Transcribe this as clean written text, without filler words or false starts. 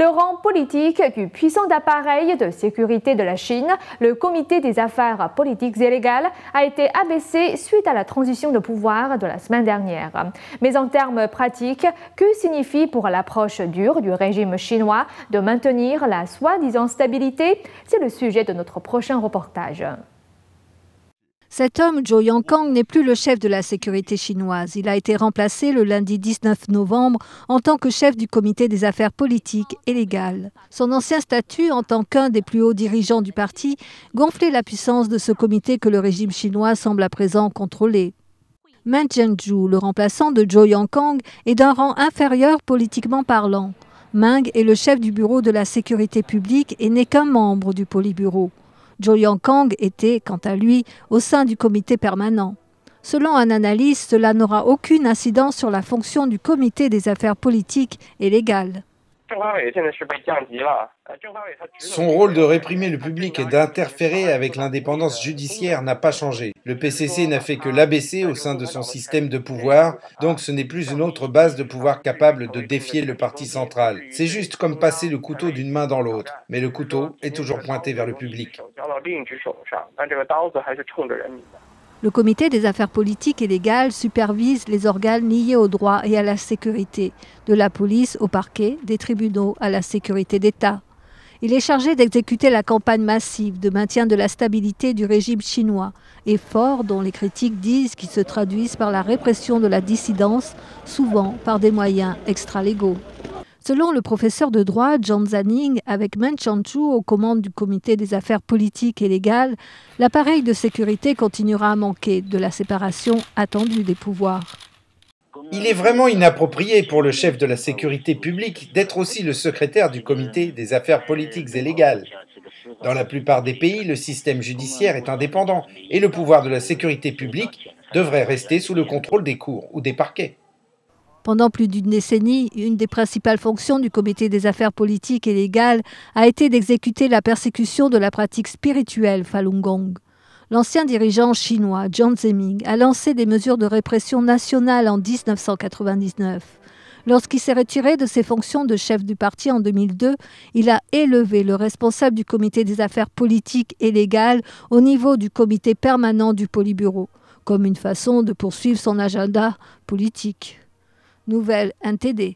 Le rang politique du puissant appareil de sécurité de la Chine, le Comité des affaires politiques et légales, a été abaissé suite à la transition de pouvoir de la semaine dernière. Mais en termes pratiques, que signifie pour l'approche dure du régime chinois de maintenir la soi-disant stabilité? C'est le sujet de notre prochain reportage. Cet homme, Zhou Yongkang, n'est plus le chef de la sécurité chinoise. Il a été remplacé le lundi 19 novembre en tant que chef du comité des affaires politiques et légales. Son ancien statut en tant qu'un des plus hauts dirigeants du parti gonflait la puissance de ce comité que le régime chinois semble à présent contrôler. Meng Zhenzhu, le remplaçant de Zhou Yongkang, est d'un rang inférieur politiquement parlant. Meng est le chef du bureau de la sécurité publique et n'est qu'un membre du Politburo. Zhou Yongkang était, quant à lui, au sein du comité permanent. Selon un analyste, cela n'aura aucune incidence sur la fonction du comité des affaires politiques et légales. Son rôle de réprimer le public et d'interférer avec l'indépendance judiciaire n'a pas changé. Le PCC n'a fait que l'abaisser au sein de son système de pouvoir, donc ce n'est plus une autre base de pouvoir capable de défier le parti central. C'est juste comme passer le couteau d'une main dans l'autre, mais le couteau est toujours pointé vers le public. Le comité des affaires politiques et légales supervise les organes liés au droit et à la sécurité, de la police au parquet, des tribunaux à la sécurité d'État. Il est chargé d'exécuter la campagne massive de maintien de la stabilité du régime chinois, effort dont les critiques disent qu'ils se traduisent par la répression de la dissidence, souvent par des moyens extralégaux. Selon le professeur de droit Zhang Zaning, avec Meng Zhenzhu aux commandes du comité des affaires politiques et légales, l'appareil de sécurité continuera à manquer de la séparation attendue des pouvoirs. Il est vraiment inapproprié pour le chef de la sécurité publique d'être aussi le secrétaire du comité des affaires politiques et légales. Dans la plupart des pays, le système judiciaire est indépendant et le pouvoir de la sécurité publique devrait rester sous le contrôle des cours ou des parquets. Pendant plus d'une décennie, une des principales fonctions du comité des affaires politiques et légales a été d'exécuter la persécution de la pratique spirituelle Falun Gong. L'ancien dirigeant chinois Jiang Zemin a lancé des mesures de répression nationale en 1999. Lorsqu'il s'est retiré de ses fonctions de chef du parti en 2002, il a élevé le responsable du comité des affaires politiques et légales au niveau du comité permanent du Politburo, comme une façon de poursuivre son agenda politique. Nouvelle NTD.